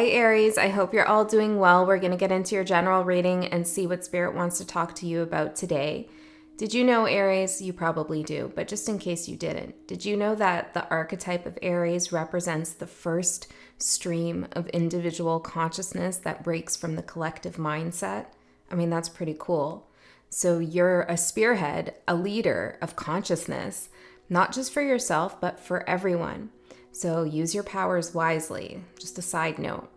Hi Aries, I hope you're all doing well. We're going to get into your general reading and see what Spirit wants to talk to you about today. Did you know, Aries? You probably do, but just in case you didn't, did you know that the archetype of Aries represents the first stream of individual consciousness that breaks from the collective mindset? I mean, that's pretty cool. So you're a spearhead, a leader of consciousness, not just for yourself, but for everyone. So use your powers wisely. Just a side note.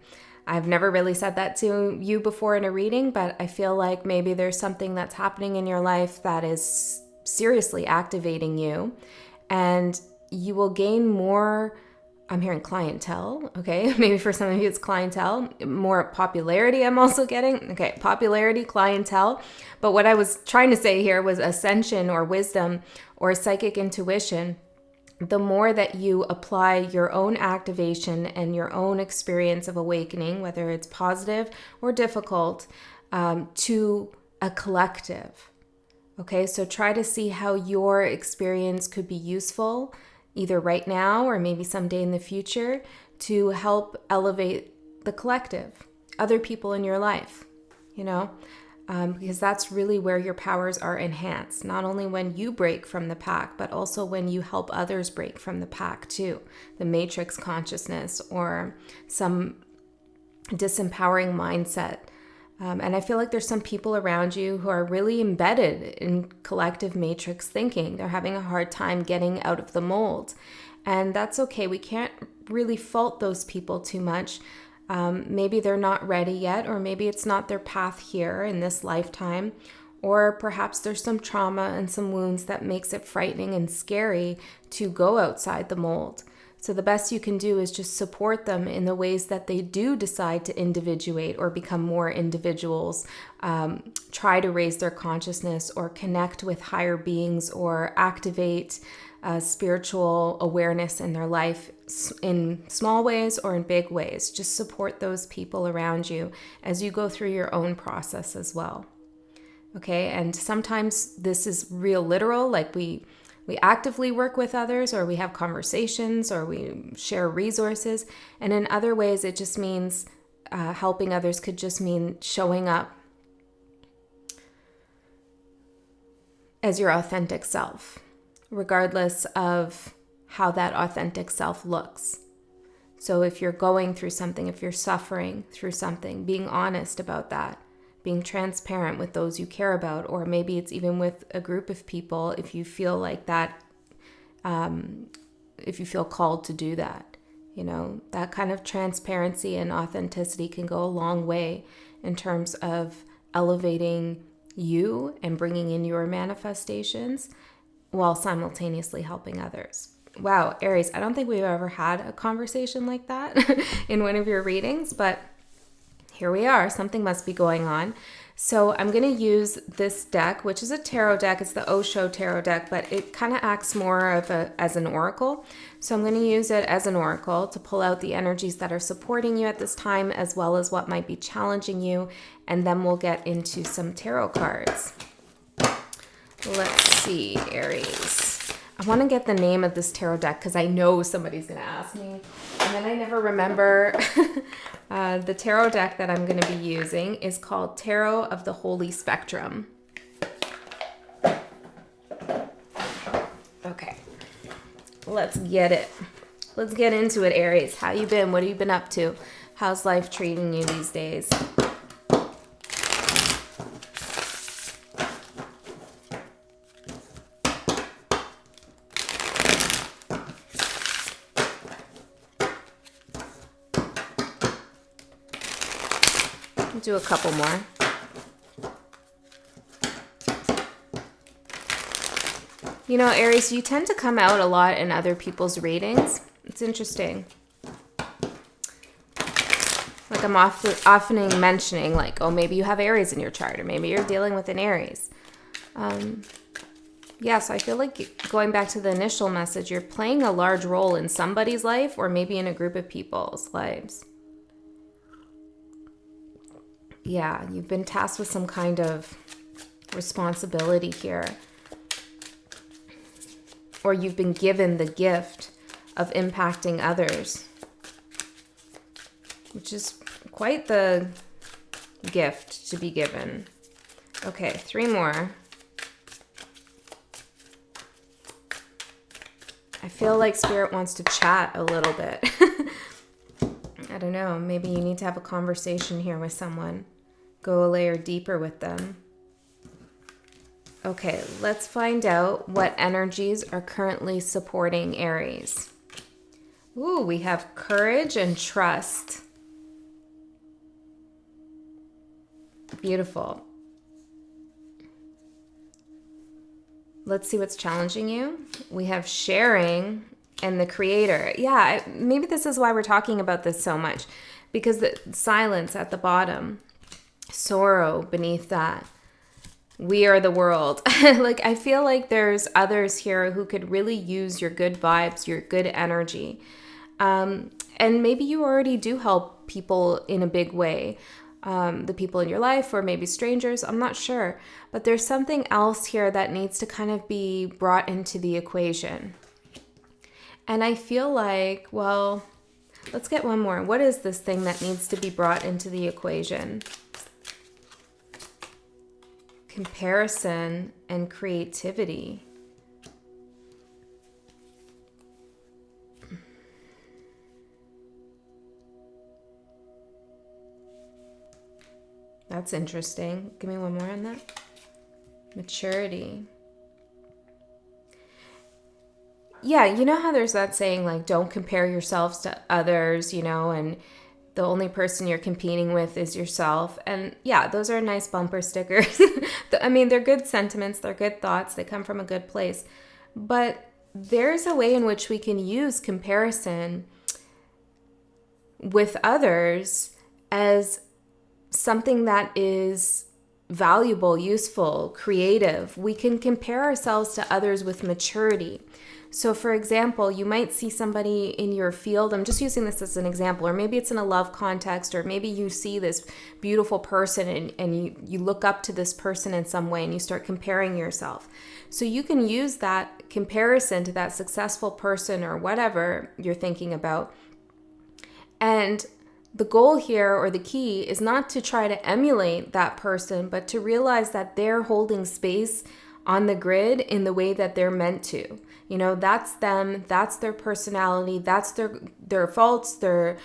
I've never really said that to you before in a reading, but I feel like maybe there's something that's happening in your life that is seriously activating you, and you will gain more. I'm hearing clientele, okay? Maybe for some of you it's clientele. More popularity I'm also getting. Okay, popularity, clientele. But what I was trying to say here was ascension or wisdom or psychic intuition. The more that you apply your own activation and your own experience of awakening, whether it's positive or difficult, to a collective. Okay, so try to see how your experience could be useful, either right now or maybe someday in the future, to help elevate the collective, other people in your life, because that's really where your powers are enhanced, not only when you break from the pack, but also when you help others break from the pack too, the matrix consciousness or some disempowering mindset. And I feel like there's some people around you who are really embedded in collective matrix thinking. They're having a hard time getting out of the mold. And that's okay. We can't really fault those people too much. Maybe they're not ready yet, or maybe it's not their path here in this lifetime, or perhaps there's some trauma and some wounds that makes it frightening and scary to go outside the mold. So the best you can do is just support them in the ways that they do decide to individuate or become more individuals, try to raise their consciousness or connect with higher beings or activate spiritual awareness in their life in small ways or in big ways. Just support those people around you as you go through your own process as well. Okay, and sometimes this is real literal, like we actively work with others, or we have conversations, or we share resources. And in other ways, it just means helping others could just mean showing up as your authentic self, regardless of how that authentic self looks. So if you're going through something, if you're suffering through something, being honest about that, being transparent with those you care about, or maybe it's even with a group of people if you feel like that, if you feel called to do that. That kind of transparency and authenticity can go a long way in terms of elevating you and bringing in your manifestations while simultaneously helping others. Wow, Aries, I don't think we've ever had a conversation like that in one of your readings, but here we are. Something must be going on. So I'm going to use this deck, which is a tarot deck. It's the Osho tarot deck, but it kind of acts more as an oracle. So I'm going to use it as an oracle to pull out the energies that are supporting you at this time, as well as what might be challenging you. And then we'll get into some tarot cards. Let's see, Aries. I want to get the name of this tarot deck because I know somebody's going to ask me. And then I never remember. The tarot deck that I'm going to be using is called Tarot of the Holy Spectrum. Okay, let's get it. Let's get into it, Aries. How you been? What have you been up to? How's life treating you these days? Do a couple more. Aries, you tend to come out a lot in other people's readings. It's interesting. Like I'm often mentioning, like, oh, maybe you have Aries in your chart, or maybe you're dealing with an Aries. So I feel like going back to the initial message, you're playing a large role in somebody's life, or maybe in a group of people's lives. Yeah, you've been tasked with some kind of responsibility here. Or you've been given the gift of impacting others. which is quite the gift to be given. Okay, 3 more. I feel like Spirit wants to chat a little bit. I don't know. Maybe you need to have a conversation here with someone. Go a layer deeper with them. Okay, let's find out what energies are currently supporting Aries. Ooh, we have courage and trust. Beautiful. Let's see what's challenging you. We have sharing and the creator. Yeah, maybe this is why we're talking about this so much, because the silence at the bottom, sorrow beneath that. We are the world. Like, I feel like there's others here who could really use your good vibes, your good energy. And maybe you already do help people in a big way. The people in your life, or maybe strangers, I'm not sure. But there's something else here that needs to kind of be brought into the equation. And I feel like, well, let's get one more. What is this thing that needs to be brought into the equation? Comparison and creativity. That's interesting. Give me one more on that. Maturity. Yeah, you know how there's that saying, like, don't compare yourselves to others, and the only person you're competing with is yourself. And yeah, those are nice bumper stickers. I mean, they're good sentiments, they're good thoughts, they come from a good place. But there's a way in which we can use comparison with others as something that is valuable, useful, creative. We can compare ourselves to others with maturity. So for example, you might see somebody in your field, I'm just using this as an example, or maybe it's in a love context, or maybe you see this beautiful person and you look up to this person in some way and you start comparing yourself. So you can use that comparison to that successful person or whatever you're thinking about. And the goal here, or the key, is not to try to emulate that person, but to realize that they're holding space on the grid in the way that they're meant to. That's them, that's their personality, that's their faults, their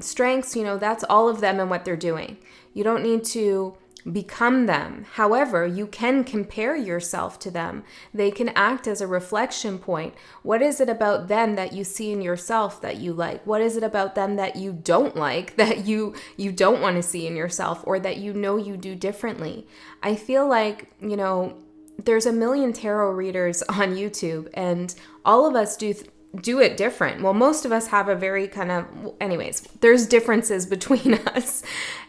strengths, that's all of them and what they're doing. You don't need to become them. However, you can compare yourself to them. They can act as a reflection point. What is it about them that you see in yourself that you like? What is it about them that you don't like, that you don't want to see in yourself, or that you do differently? I feel like, there's a million tarot readers on YouTube, and all of us do it different. Well, most of us have a very kind of, anyways, there's differences between us.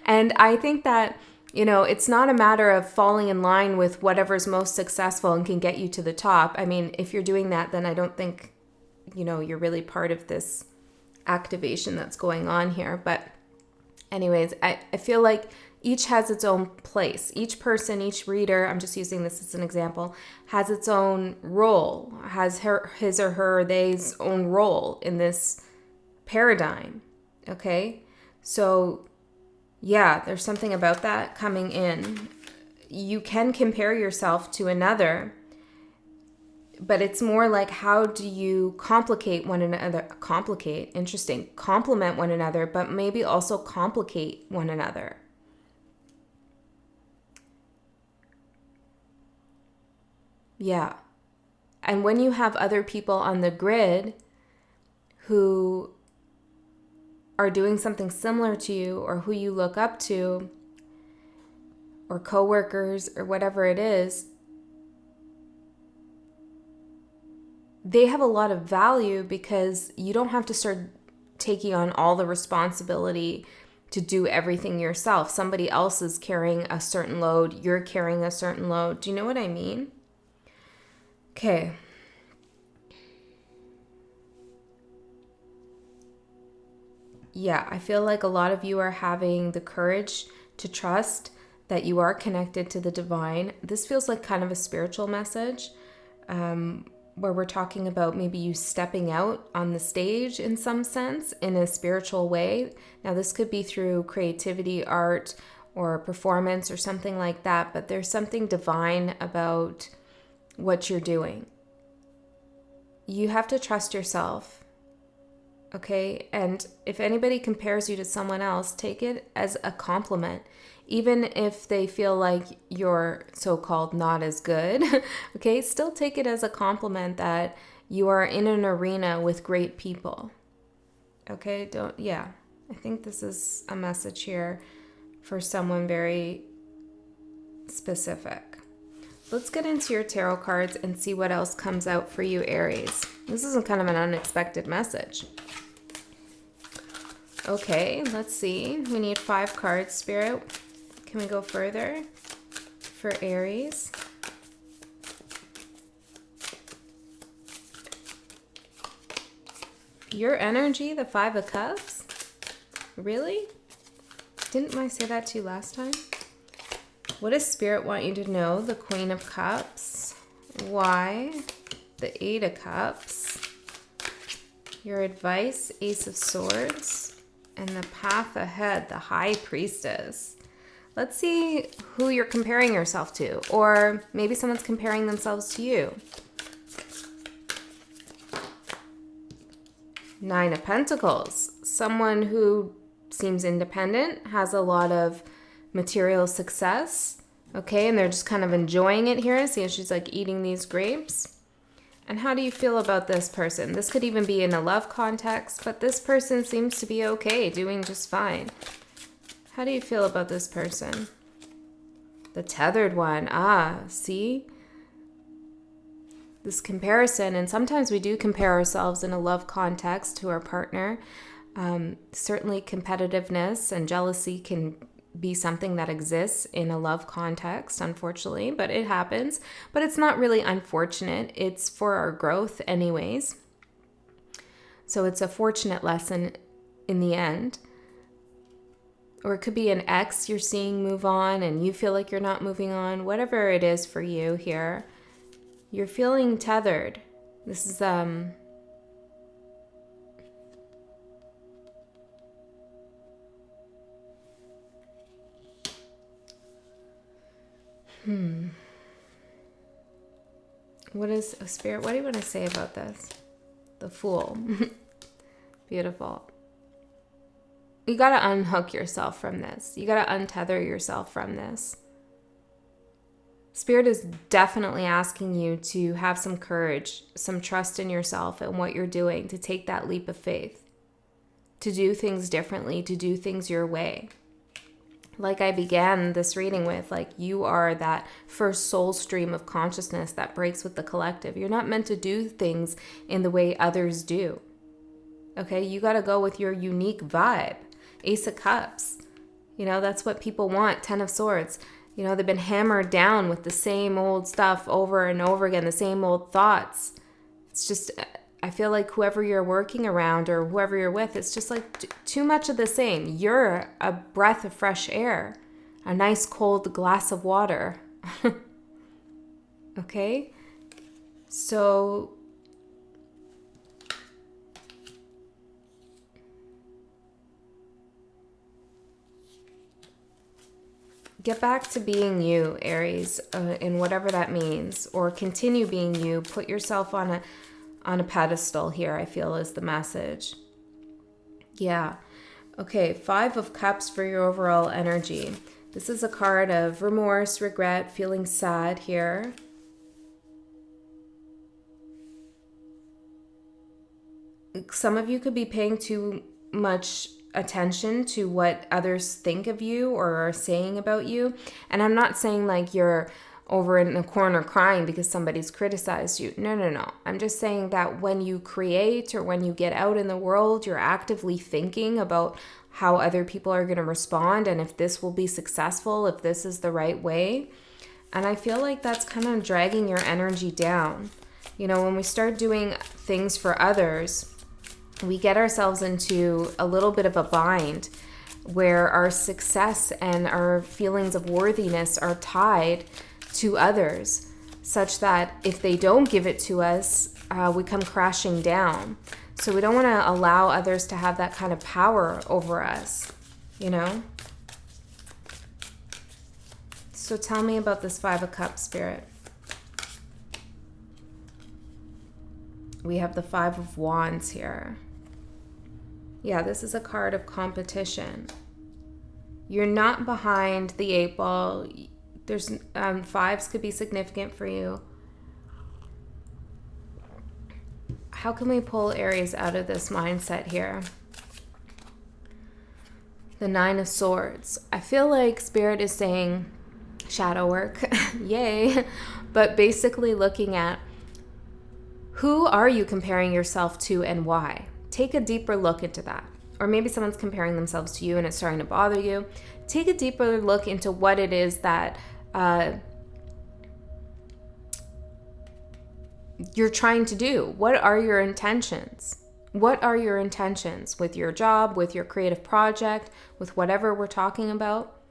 And I think that, it's not a matter of falling in line with whatever's most successful and can get you to the top. I mean, if you're doing that, then I don't think, you're really part of this activation that's going on here. But anyways, I feel like each has its own place. Each person, each reader, I'm just using this as an example, has its own role, has his or her, they's own role in this paradigm. Okay? So yeah, there's something about that coming in. You can compare yourself to another, but it's more like, how do you complement one another, but maybe also complicate one another. Yeah. And when you have other people on the grid who are doing something similar to you, or who you look up to, or coworkers, or whatever it is, they have a lot of value, because you don't have to start taking on all the responsibility to do everything yourself. Somebody else is carrying a certain load, you're carrying a certain load. Do you know what I mean? Okay. Yeah, I feel like a lot of you are having the courage to trust that you are connected to the divine. This feels like kind of a spiritual message. where we're talking about maybe you stepping out on the stage in some sense in a spiritual way. Now, this could be through creativity, art, or performance or something like that, but there's something divine about what you're doing. You have to trust yourself, okay? And if anybody compares you to someone else, take it as a compliment. Even if they feel like you're so-called not as good, okay, still take it as a compliment that you are in an arena with great people. Okay, I think this is a message here for someone very specific. Let's get into your tarot cards and see what else comes out for you, Aries. This is kind of an unexpected message. Okay, let's see. We need 5 cards, Spirit. Can we go further for Aries? Your energy, the 5 of Cups? Really? Didn't I say that to you last time? What does Spirit want you to know? The Queen of Cups. Why? The 8 of Cups. Your advice, Ace of Swords. And the path ahead, the High Priestess. Let's see who you're comparing yourself to, or maybe someone's comparing themselves to you. 9 of Pentacles, someone who seems independent, has a lot of material success, okay, and they're just kind of enjoying it here. See how she's like eating these grapes? And how do you feel about this person? This could even be in a love context, but this person seems to be okay, doing just fine. How do you feel about this person? The tethered one. See? This comparison, and sometimes we do compare ourselves in a love context to our partner. Certainly competitiveness and jealousy can be something that exists in a love context, unfortunately, but it happens. But it's not really unfortunate. It's for our growth anyways. So it's a fortunate lesson in the end. Or it could be an ex you're seeing move on and you feel like you're not moving on. Whatever it is for you here, you're feeling tethered. This is What is a Spirit? What do you want to say about this? The Fool. Beautiful. You got to unhook yourself from this. You got to untether yourself from this. Spirit is definitely asking you to have some courage, some trust in yourself and what you're doing, to take that leap of faith, to do things differently, to do things your way. Like I began this reading with, like you are that first soul stream of consciousness that breaks with the collective. You're not meant to do things in the way others do. Okay, you got to go with your unique vibe. Ace of Cups, that's what people want. 10 of Swords, they've been hammered down with the same old stuff over and over again, the same old thoughts. It's just, I feel like whoever you're working around or whoever you're with, it's just like too much of the same. You're a breath of fresh air, a nice cold glass of water. Okay? So get back to being you, Aries, in whatever that means, or continue being you. Put yourself on a pedestal here, I feel is the message. Yeah. Okay, 5 of Cups for your overall energy. This is a card of remorse, regret, feeling sad here. Some of you could be paying too much attention to what others think of you or are saying about you. And I'm not saying like you're over in a corner crying because somebody's criticized you. No. I'm just saying that when you create or when you get out in the world, you're actively thinking about how other people are going to respond and if this will be successful, if this is the right way. And I feel like that's kind of dragging your energy down. When we start doing things for others, we get ourselves into a little bit of a bind where our success and our feelings of worthiness are tied to others. such that if they don't give it to us, we come crashing down. So we don't want to allow others to have that kind of power over us, you know? So tell me about this Five of Cups, Spirit. We have the Five of Wands here. Yeah, this is a card of competition. You're not behind the 8 ball. There's fives could be significant for you. How can we pull Aries out of this mindset here? The Nine of Swords. I feel like Spirit is saying shadow work, yay, but basically looking at who are you comparing yourself to and why? Take a deeper look into that. Or maybe someone's comparing themselves to you and it's starting to bother you. Take a deeper look into what it is that you're trying to do. What are your intentions? What are your intentions with your job, with your creative project, with whatever we're talking about?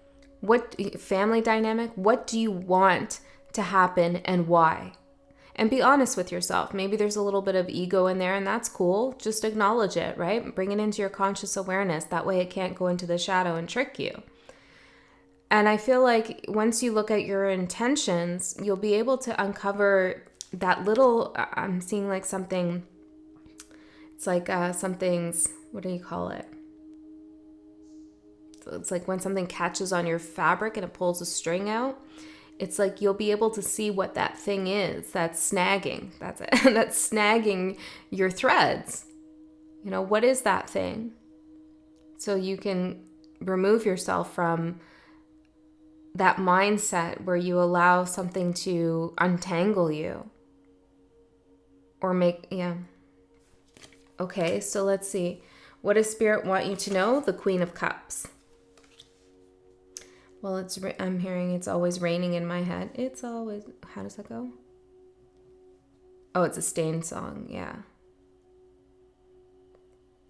What family dynamic? What do you want to happen and why? And be honest with yourself. Maybe there's a little bit of ego in there and that's cool. Just acknowledge it, right? Bring it into your conscious awareness. That way it can't go into the shadow and trick you. And I feel like once you look at your intentions, you'll be able to uncover that little, I'm seeing like something, it's like something's, what do you call it? So it's like when something catches on your fabric and it pulls a string out. It's like you'll be able to see what that thing is that's snagging. That's it. That's snagging your threads. You know, what is that thing? So you can remove yourself from that mindset where you allow something to untangle you. Or make, yeah. Okay, so let's see. What does Spirit want you to know? The Queen of Cups. Well, I'm hearing it's always raining in my head. It's always, how does that go? Oh, it's a Stain song, yeah.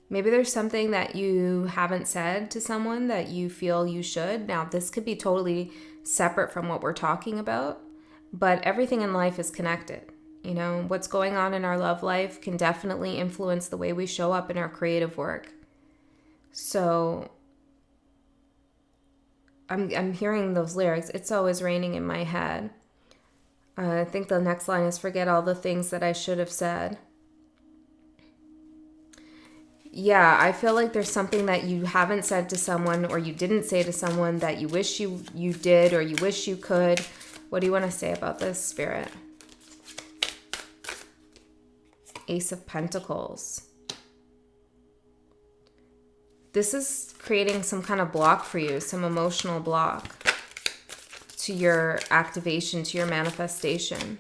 Maybe there's something that you haven't said to someone that you feel you should. Now, this could be totally separate from what we're talking about, but everything in life is connected. You know, what's going on in our love life can definitely influence the way we show up in our creative work. So I'm hearing those lyrics. It's always raining in my head. I think the next line is forget all the things that I should have said. Yeah, I feel like there's something that you haven't said to someone or you didn't say to someone that you wish you did or you wish you could. What do you want to say about this, Spirit? Ace of Pentacles. This is creating some kind of block for you, some emotional block to your activation, to your manifestation.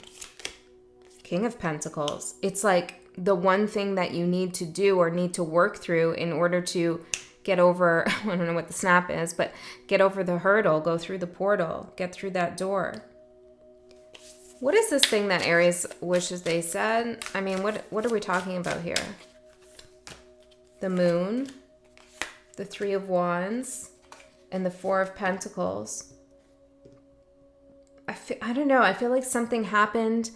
King of Pentacles. It's like the one thing that you need to do or need to work through in order to get over, I don't know what the snap is, but get over the hurdle, go through the portal, get through that door. What is this thing that Aries wishes they said? I mean, what are we talking about here? The Moon, the Three of Wands, and the Four of Pentacles. I don't know. I feel like something happened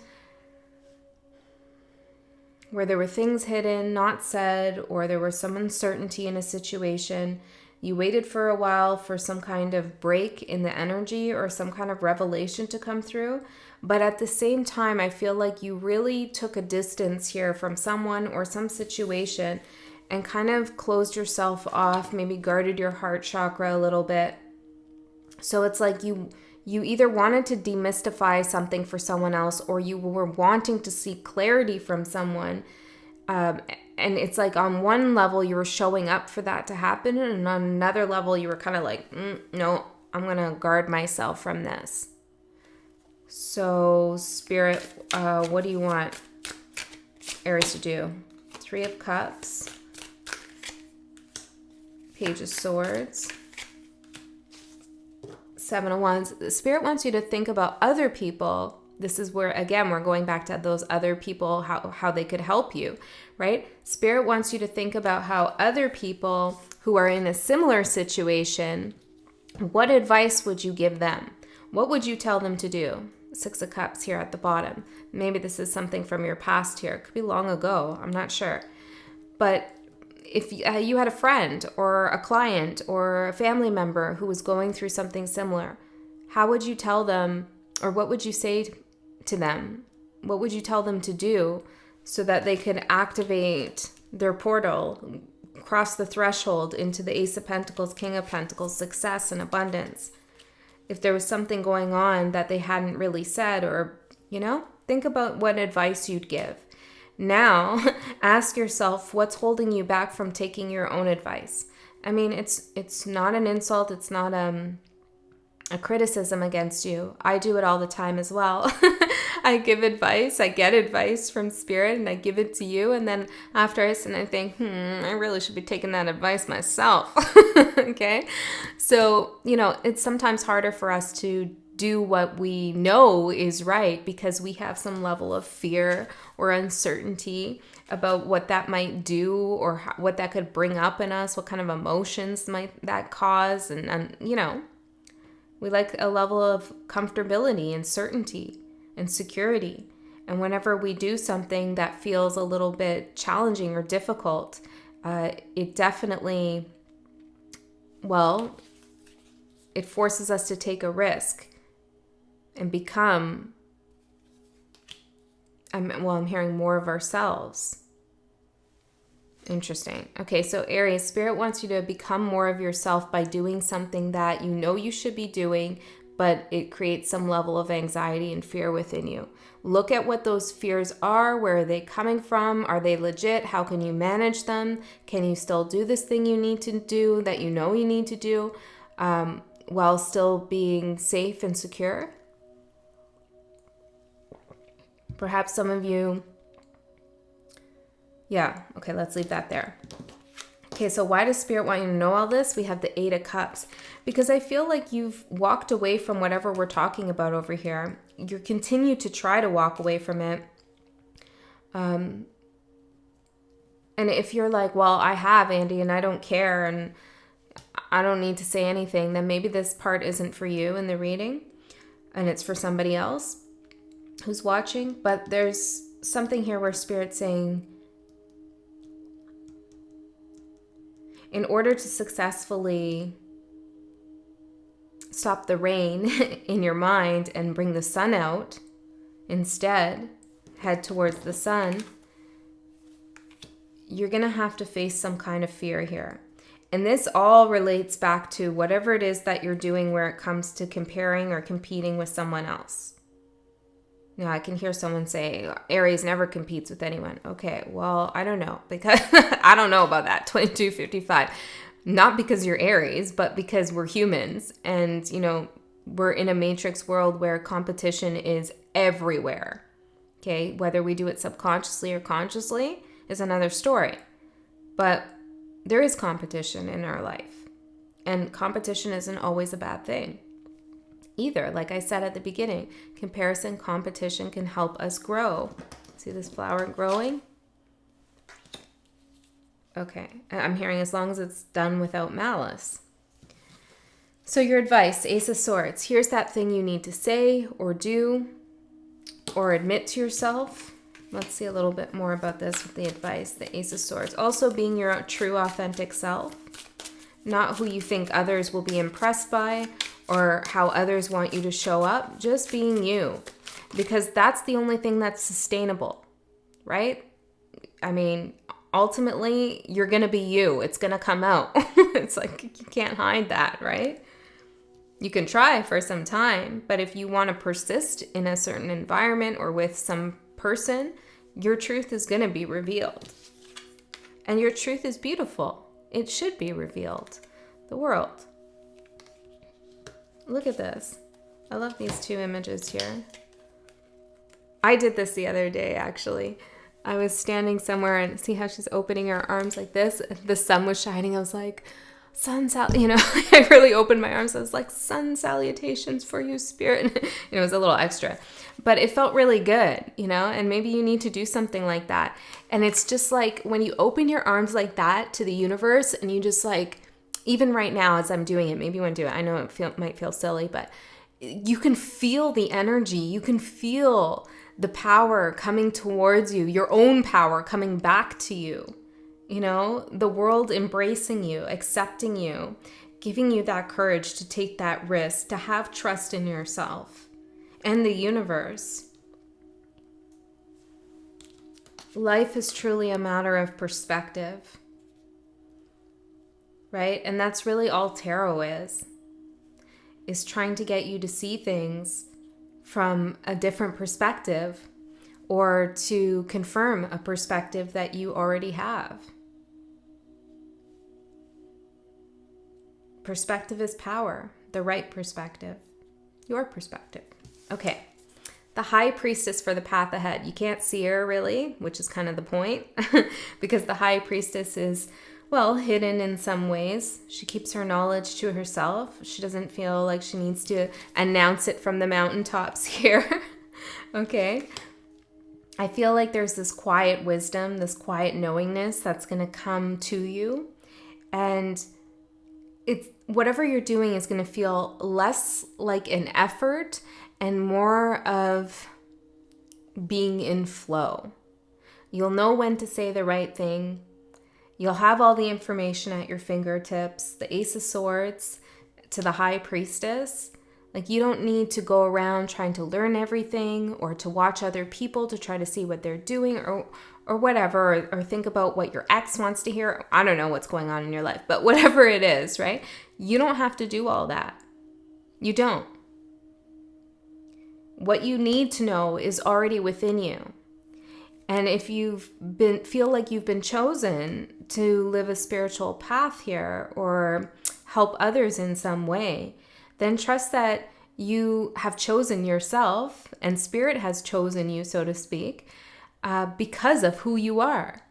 where there were things hidden, not said, or there was some uncertainty in a situation. You waited for a while for some kind of break in the energy or some kind of revelation to come through. But at the same time, I feel like you really took a distance here from someone or some situation and kind of closed yourself off, maybe guarded your heart chakra a little bit. So it's like you either wanted to demystify something for someone else or you were wanting to seek clarity from someone. And it's like on one level you were showing up for that to happen, and on another level you were kind of like, no, I'm going to guard myself from this. So Spirit, what do you want Aries to do? Three of Cups, Page of Swords, Seven of Wands. The Spirit wants you to think about other people. This is where, again, we're going back to those other people, how they could help you, right? Spirit wants you to think about how other people who are in a similar situation, what advice would you give them? What would you tell them to do? Six of Cups here at the bottom. Maybe this is something from your past here. It could be long ago. I'm not sure. But if you had a friend or a client or a family member who was going through something similar, how would you tell them, or what would you say to them? What would you tell them to do so that they could activate their portal, cross the threshold into the Ace of Pentacles, King of Pentacles, success and abundance? If there was something going on that they hadn't really said, or, think about what advice you'd give. Now, ask yourself what's holding you back from taking your own advice. I mean, it's not an insult. It's not a criticism against you. I do it all the time as well. I give advice. I get advice from Spirit and I give it to you. And then after I think, I really should be taking that advice myself. Okay. So, it's sometimes harder for us to do what we know is right because we have some level of fear or uncertainty about what that might do, or what that could bring up in us, what kind of emotions might that cause. And we like a level of comfortability and certainty and security. And whenever we do something that feels a little bit challenging or difficult, it definitely, it forces us to take a risk and become, I'm hearing more of ourselves. Interesting. Okay, so Aries, Spirit wants you to become more of yourself by doing something that you know you should be doing, but it creates some level of anxiety and fear within you. Look at what those fears are. Where are they coming from? Are they legit? How can you manage them? Can you still do this thing you need to do that you know you need to do while still being safe and secure? Perhaps some of you, okay, let's leave that there. Okay, so why does Spirit want you to know all this? We have the Eight of Cups. Because I feel like you've walked away from whatever we're talking about over here. You continue to try to walk away from it. And if you're like, well, I have, Andy, and I don't care, and I don't need to say anything, then maybe this part isn't for you in the reading, and it's for somebody else who's watching. But there's something here where Spirit's saying, in order to successfully stop the rain in your mind and bring the sun out, instead, head towards the sun, you're going to have to face some kind of fear here. And this all relates back to whatever it is that you're doing where it comes to comparing or competing with someone else. Now, I can hear someone say, Aries never competes with anyone. Okay, well, I don't know, because I don't know about that, 2255. Not because you're Aries, but because we're humans. And, we're in a matrix world where competition is everywhere. Okay, whether we do it subconsciously or consciously is another story. But there is competition in our life. And competition isn't always a bad thing either. Like I said at the beginning, comparison, competition can help us grow. See this flower growing? Okay, I'm hearing as long as it's done without malice. So your advice, Ace of Swords. Here's that thing you need to say or do or admit to yourself. Let's see a little bit more about this with the advice, the Ace of Swords. Also being your true, authentic self. Not who you think others will be impressed by or how others want you to show up. Just being you. Because that's the only thing that's sustainable, right? I mean, ultimately, you're going to be you. It's going to come out. It's like you can't hide that, right? You can try for some time, but if you want to persist in a certain environment or with some person, your truth is going to be revealed. And your truth is beautiful. It should be revealed. The world. Look at this. I love these two images here. I did this the other day, actually. I was standing somewhere and see how she's opening her arms like this? The sun was shining. I was like, I really opened my arms. I was like, sun salutations for you, Spirit. It was a little extra, but it felt really good, and maybe you need to do something like that. And it's just like when you open your arms like that to the universe and you just like, even right now as I'm doing it, maybe you want to do it. I know it might feel silly, but you can feel the energy. You can feel the power coming towards you, your own power coming back to you. You know, the world embracing you, accepting you, giving you that courage to take that risk, to have trust in yourself and the universe. Life is truly a matter of perspective, right? And that's really all tarot is trying to get you to see things from a different perspective, or to confirm a perspective that you already have. Perspective is power, the right perspective, your perspective. Okay, the High Priestess for the path ahead. You can't see her really, which is kind of the point, because the High Priestess is, well, hidden in some ways. She keeps her knowledge to herself. She doesn't feel like she needs to announce it from the mountaintops here. Okay. I feel like there's this quiet wisdom, this quiet knowingness that's going to come to you. And it's whatever you're doing is going to feel less like an effort and more of being in flow. You'll know when to say the right thing. You'll have all the information at your fingertips. The Ace of Swords to the High Priestess. Like, you don't need to go around trying to learn everything, or to watch other people to try to see what they're doing, or whatever, or think about what your ex wants to hear. I don't know what's going on in your life, but whatever it is, right? You don't have to do all that. You don't. What you need to know is already within you. And if feel like you've been chosen to live a spiritual path here, or help others in some way, then trust that you have chosen yourself, and Spirit has chosen you, so to speak, because of who you are.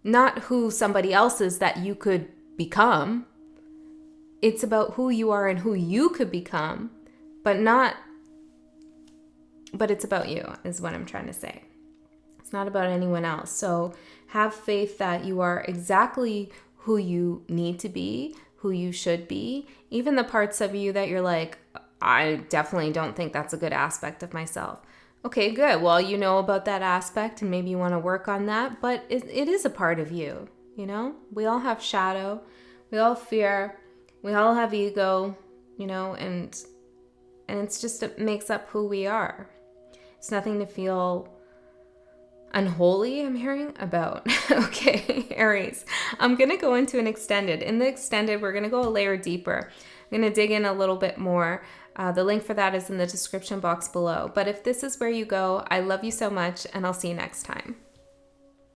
Not who somebody else is that you could become. It's about who you are and who you could become, but it's about you, is what I'm trying to say. It's not about anyone else. So have faith that you are exactly who you need to be, who you should be. Even the parts of you that you're like, I definitely don't think that's a good aspect of myself. Okay, good. Well, you know about that aspect, and maybe you want to work on that, but it is a part of you, you know? We all have shadow. We all fear. We all have ego, you know, and it's just, it makes up who we are. It's nothing to feel unholy, I'm hearing about. Okay, Aries. I'm going to go into an extended. In the extended, we're going to go a layer deeper. I'm going to dig in a little bit more. The link for that is in the description box below. But if this is where you go, I love you so much, and I'll see you next time.